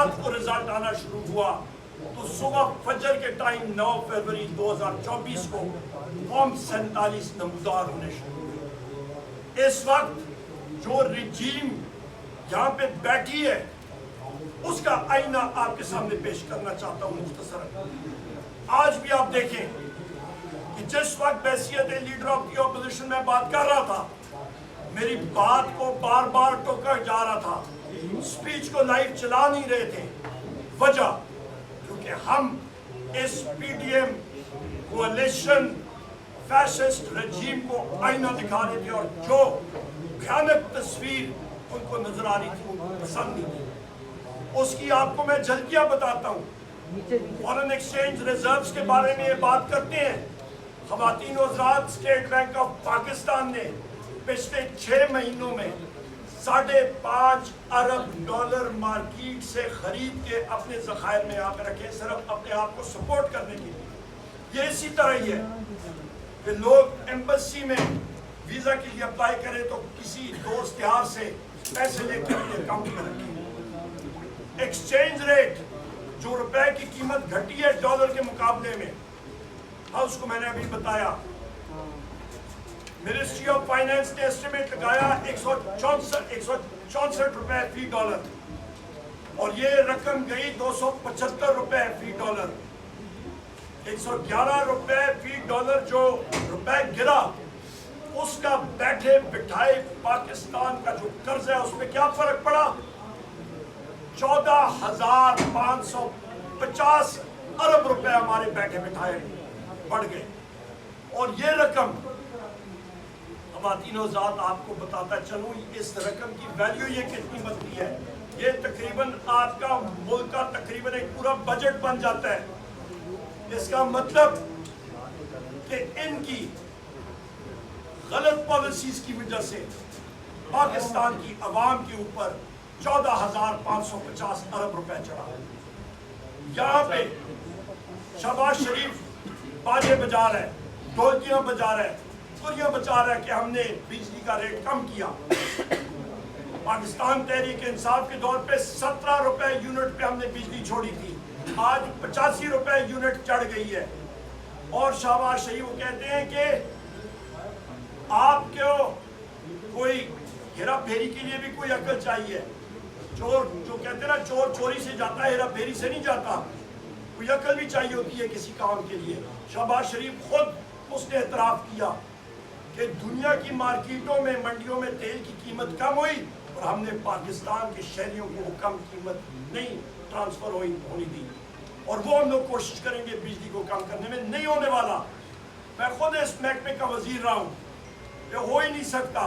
रात को रिजल्ट आना शुरू हुआ तो सुबह फजर के टाइम 9 फरवरी 2024 को फॉर्म 47 नमूदार होने शुरू हुए। इस वक्त जो रिजीम यहाँ पे बैठी है उसका आईना आपके सामने पेश करना चाहता हूँ मुख्तसरन। आज भी आप देखें कि जिस वक्त हैसियत लीडर ऑफ दी ऑपोजिशन में बात कर रहा था, मेरी बात को बार बार टोका जा रहा था, स्पीच को लाइव चला नहीं रहे थे। वजह क्योंकि हम इस पीडीएम कोalition फैसिस्ट रजीम को आईना दिखा रहे थे और जो भयानक तस्वीर उनको नजर आ रही थी उनको पसंद नहीं थी। उसकी आपको मैं झलकियां बताता हूँ। फॉरेन एक्सचेंज रिजर्व्स के बारे में ये बात करते हैं। ख़वातीन व हज़रात, स्टेट बैंक ऑफ पाकिस्तान ने पिछले 6 महीनों में $5.5 अरब मार्केट से खरीद के अपने ज़खायर में आकर रखे, सिर्फ अपने आप को सपोर्ट करने के लिए। ये इसी तरह ही है कि लोग एम्बेसी में वीज़ा के लिए अप्लाई करें तो किसी दोस्त यार से पैसे लेकर अपने अकाउंट में रखें। एक्सचेंज रेट जो रुपए की कीमत घटी है डॉलर के मुकाबले में, हाउस को मैंने अभी बताया, मिनिस्ट्री ऑफ फाइनेंस ने एस्टिमेट लगाया 164 रुपए फी डॉलर और ये रकम गई 275 रुपए फी डॉलर। 111 रुपए फी डॉलर जो रुपए गिरा, उसका बैठे बिठाए पाकिस्तान का जो कर्ज है उसमें क्या फर्क पड़ा? 14,550 अरब रुपए हमारे बैठे बिठाए बढ़ गए। और ये रकम ख़वातीन व हज़रात आपको बताता चलूं, इस रकम की वैल्यू ये कितनी बनती है, ये तकरीबन आपका मुल्क का तकरीबन एक पूरा बजट बन जाता है। इसका मतलब कि इनकी गलत पॉलिसीज की वजह से पाकिस्तान की अवाम के ऊपर 14,550 अरब रुपए चढ़ा। यहाँ पे शहबाज शरीफ बाजे बजा रहे, ढोलकियां बजा रहे, तुरियां बजा रहे कि हमने बिजली का रेट कम किया। पाकिस्तान तहरीक इंसाफ के दौर पे 17 रुपए यूनिट पे हमने बिजली छोड़ी थी, आज 85 रुपए यूनिट चढ़ गई है। और शहबाज शरीफ कहते हैं कि आपको कोई हेरा फेरी के लिए भी कोई अकल चाहिए। चोर जो कहते हैं ना, चोर चोरी से जाता है, हेरा फेरी से नहीं जाता। कोई अकल भी चाहिए होती है किसी काम के लिए। शहबाज शरीफ खुद उसने एतराफ़ किया कि दुनिया की मार्केटों में, मंडियों में तेल की कीमत कम हुई और हमने पाकिस्तान के शहरियों को कम कीमत नहीं ट्रांसफर होनी दी। और वो हम लोग कोशिश करेंगे बिजली को कम करने में, नहीं होने वाला। मैं खुद इस महकमे का वजीर रहा हूँ, ये हो ही नहीं सकता।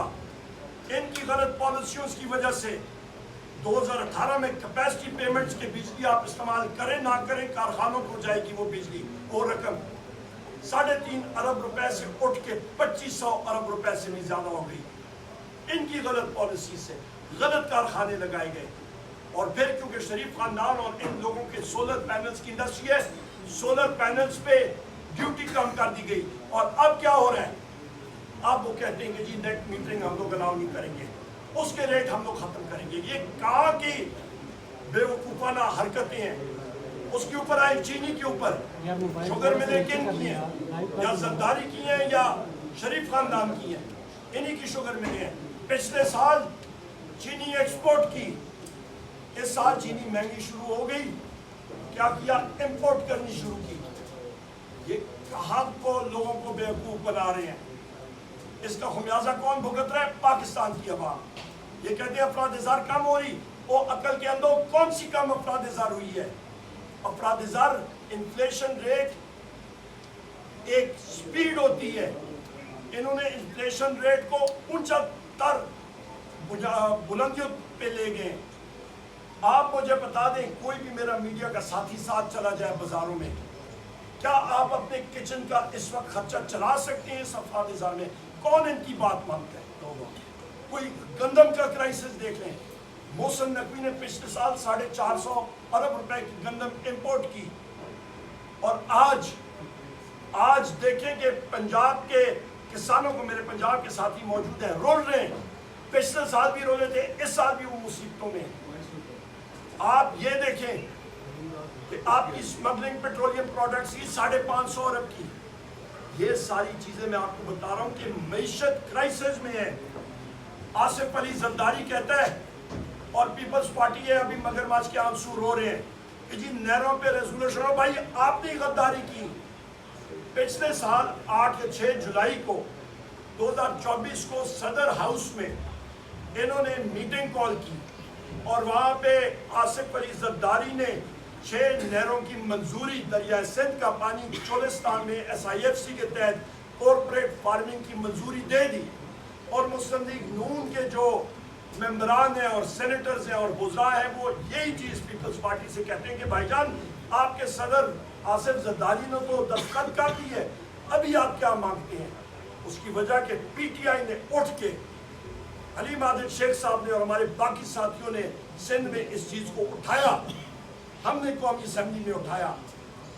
इनकी गलत पॉलिसियों की वजह से 2018 में कैपेसिटी पेमेंट्स के बिजली आप इस्तेमाल करें ना करें, कारखानों को जाएगी वो बिजली, वो रकम 3.5 अरब रुपए से उठ के 2500 अरब रुपए से भी ज्यादा हो गई। इनकी गलत पॉलिसी से गलत कारखाने लगाए गए। और फिर क्योंकि शरीफ खानदान और इन लोगों के सोलर पैनल्स की इंडस्ट्री है, सोलर पैनल्स पे ड्यूटी कम कर दी गई। और अब क्या हो रहा है, अब वो कहते हैं कि जी नेट मीटरिंग हम लोग अलाउ नहीं करेंगे, उसके रेट हम लोग खत्म करेंगे। ये कहाँ की बेवकूफाना हरकतें हैं। उसके ऊपर आए चीनी के ऊपर, शुगर मिलें किन की हैं, या जरदारी की हैं या शरीफ खानदान की हैं, इन्हीं की शुगर मिले हैं। पिछले साल चीनी एक्सपोर्ट की, इस साल चीनी महंगी शुरू हो गई, क्या किया, इंपोर्ट करनी शुरू की। ये कहाँ को लोगों को बेवकूफ बना रहे हैं। इसका खुमियाजा कौन भुगत रहा है? पाकिस्तान की अवाम। ये कहते हैं अफराद-ए-ज़र कम हो रही, वो अकल के अंदर कौन सी कम अफराद-ए-ज़र हुई है? अफराद-ए-ज़र इन्फ्लेशन रेट एक स्पीड होती है, इन्होंने इन्फ्लेशन रेट को ऊंचा तर बुलंदियों पे ले गए। आप मुझे बता दें, कोई भी मेरा मीडिया का साथी साथ चला जाए बाजारों में, क्या आप अपने किचन का इस वक्त खर्चा चला सकते हैं इस अफराद-ए-ज़र में? कौन इनकी बात मानता है? कोई गंदम का क्राइसिस देख लें, मोहसिन नकवी ने पिछले साल 450 अरब रुपए की गंदम इंपोर्ट की। और आज देखें कि पंजाब के किसानों को, मेरे पंजाब के साथी मौजूद हैं, रोल रहे हैं। पिछले साल भी रोले थे, इस साल भी वो मुसीबतों में। آپ یہ دیکھیں کہ آپ کی اسمگلنگ پیٹرولیم پروڈکٹس کی 550 ارب کی. یہ ساری چیزیں میں آپ کو بتا رہا ہوں کہ معیشت کرائسس میں ہے. آصف علی زرداری کہتا ہے اور پیپلز پارٹی ہے ابھی مگرمچھ کے آنسو رو رہے ہیں کہ جی نہروں پہ ریزولوشن ہو. بھائی آپ نے غداری کی. پچھلے سال 8 یا 6 جولائی کو 2024 کو صدر ہاؤس میں انہوں نے میٹنگ کال کی اور وہاں پہ آصف علی زرداری نے 6 نہروں کی منظوری دریائے سندھ کا پانی چولستان میں SIFC کے تحت کارپوریٹ فارمنگ کی منظوری دے دی. اور مسلم لیگ نون کے جو ممبران ہیں اور سینیٹرز ہیں اور وزراء ہیں وہ یہی چیز پیپلز پارٹی سے کہتے ہیں کہ بھائی جان آپ کے صدر آصف زرداری نے تو دستخط کر دی ہے, ابھی آپ کیا مانگتے ہیں. اس کی وجہ کہ PTI نے اٹھ کے حلیم عادل شیخ صاحب نے اور ہمارے باقی ساتھیوں نے سندھ میں اس چیز کو اٹھایا. ہم نے قومی اسمبلی میں اٹھایا.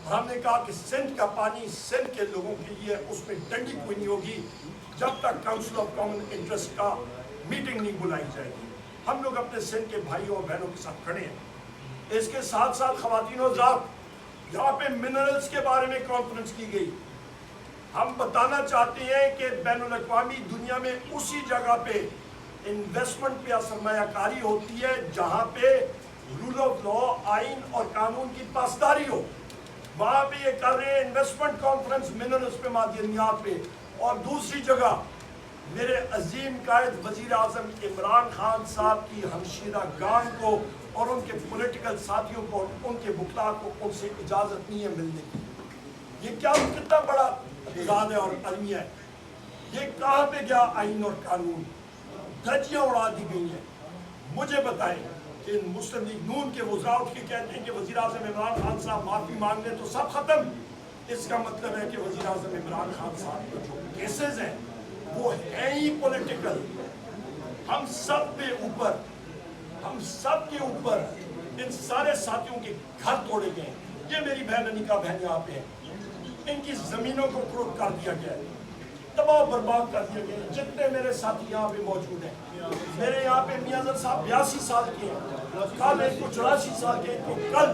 ہم نے کہا کہ سندھ کا پانی سندھ کے لوگوں کے لیے, اس میں ڈنڈی کوئی نہیں ہوگی جب تک کاؤنسل آف کامن انٹرسٹ کا میٹنگ نہیں بلائی جائے گی. ہم لوگ اپنے سندھ کے بھائیوں اور بہنوں کے ساتھ کھڑے ہیں. اس کے ساتھ ساتھ خواتین و حضرات یہاں پہ منرلز کے بارے میں کانفرنس کی گئی. ہم بتانا چاہتے ہیں کہ بین الاقوامی دنیا میں اسی جگہ پہ انویسٹمنٹ پہ سرمایہ کاری ہوتی ہے جہاں پہ رول آف لا, آئین اور قانون کی پاسداری ہو. وہاں پہ یہ کر رہے ہیں انویسٹمنٹ کانفرنس منرلز پہ, معدنیات پہ. اور دوسری جگہ میرے عظیم قائد وزیر اعظم عمران خان صاحب کی ہمشیرہ گان کو اور ان کے پولیٹیکل ساتھیوں کو, ان کے وکلاء کو ان سے اجازت نہیں ہے ملنے کی. یہ کیا کتنا بڑا اعتراض ہے اور المیہ ہے. یہ کہاں پہ گیا آئین اور قانون؟ دھجیاں اڑا دی گئی ہیں. مجھے بتائیں کہ مسلم لیگ نون کے وزراء اٹھ کے کہتے ہیں کہ وزیر اعظم عمران خان صاحب معافی مانگ لیں تو سب ختم. اس کا مطلب ہے کہ وزیر اعظم عمران خان صاحب کے جو کیسز ہیں وہ ہیں ہی پولیٹیکل. ہم سب کے اوپر ان سارے ساتھیوں کے گھر توڑے گئے. یہ میری بہن انیکا بہن یہاں پہ ہے, ان کی زمینوں کو فروخت کر دیا گیا, تباہ برباد کر دیا گیا. جتنے میرے ساتھی یہاں پہ موجود ہیں, میرے یہاں پہ میاں زر صاحب 82 سال کے ہیں, کل ایک کو 84 سال کے, ان کو کل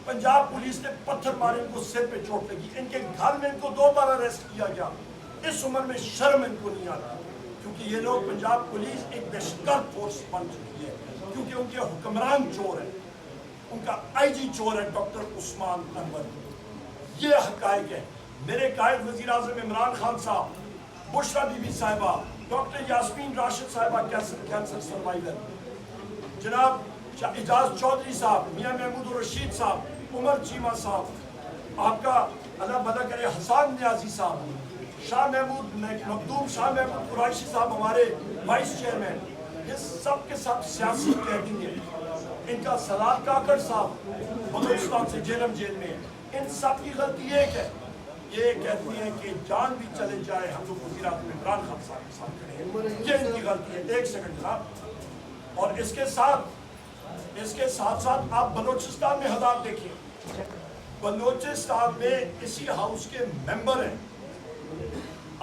پنجاب پولیس نے پتھر مارے, ان کو سر پہ چوٹ لگی. ان کے گھر میں ان کو 2 بار اریسٹ کیا گیا. اس عمر میں شرم ان کو نہیں آتی کیونکہ یہ لوگ پنجاب پولیس ایک دہشتگرد فورس بن چکی ہے کیونکہ ان کے حکمران چور ہیں. ان کا IG چور ہے ڈاکٹر عثمان انور. یہ حقائق ہے. میرے قائد وزیر اعظم عمران خان صاحب, بشرا بی بی صاحبہ, ڈاکٹر یاسمین راشد صاحبہ کینسر سروائیور, جناب اعجاز چودھری صاحب, میاں محمود الرشید صاحب, عمر چیمہ صاحب, آپ کا اللہ بھلا کرے حسان نیازی صاحب, شاہ محمود مخدوم, شاہ محمود قریشی صاحب ہمارے وائس چیئرمین, یہ سب کے سب سیاسی قیدی ہیں. ان کا سلاد کاکڑ صاحب بلوچستان سے جیلم جیل میں. ان سب کی غلطی ایک ہے, یہ کہتی ہیں کہ جان بھی چلے جائے ہم لوگ وزیر اعظم عمران خان صاحب کے ساتھ کھڑے ہیں. یہ ان کی غلطی ہے. ایک سیکنڈ صاحب. اور اس کے ساتھ ساتھ آپ بلوچستان میں حالات دیکھیں. بلوچستان میں اسی ہاؤس کے ممبر ہیں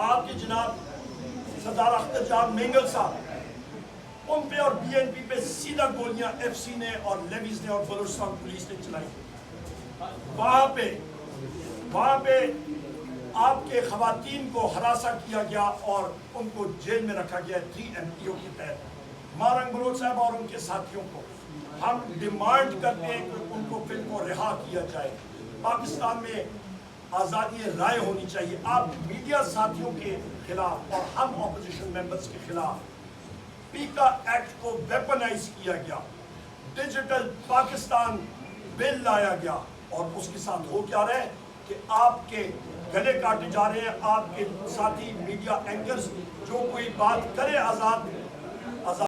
آپ کے جناب سردار اختر جان مینگل صاحب, ان پہ اور BNP پہ سیدھا گولیاں FC نے اور لیویز نے اور بلوچستان پولیس نے چلائی. وہاں پہ آپ کے خواتین کو ہراساں کیا گیا اور ان کو جیل میں رکھا گیا 3MPO کے تحت. مارنگ بلوچ صاحب اور ان کے ساتھیوں کو ہم ڈیمانڈ کرتے ہیں کہ ان کو پھر کو رہا کیا جائے. پاکستان میں آزادی رائے ہونی چاہیے. آپ میڈیا ساتھیوں کے خلاف اور ہم اپوزیشن ممبرز کے خلاف پیکا ایکٹ کو ویپنائز کیا گیا, ڈیجیٹل پاکستان بل لایا گیا, اور اس کے ساتھ ہو کیا رہے کہ آپ کے گلے کاٹے جا رہے ہیں. آپ کے ساتھی میڈیا اینکرز جو کوئی بات کرے آزاد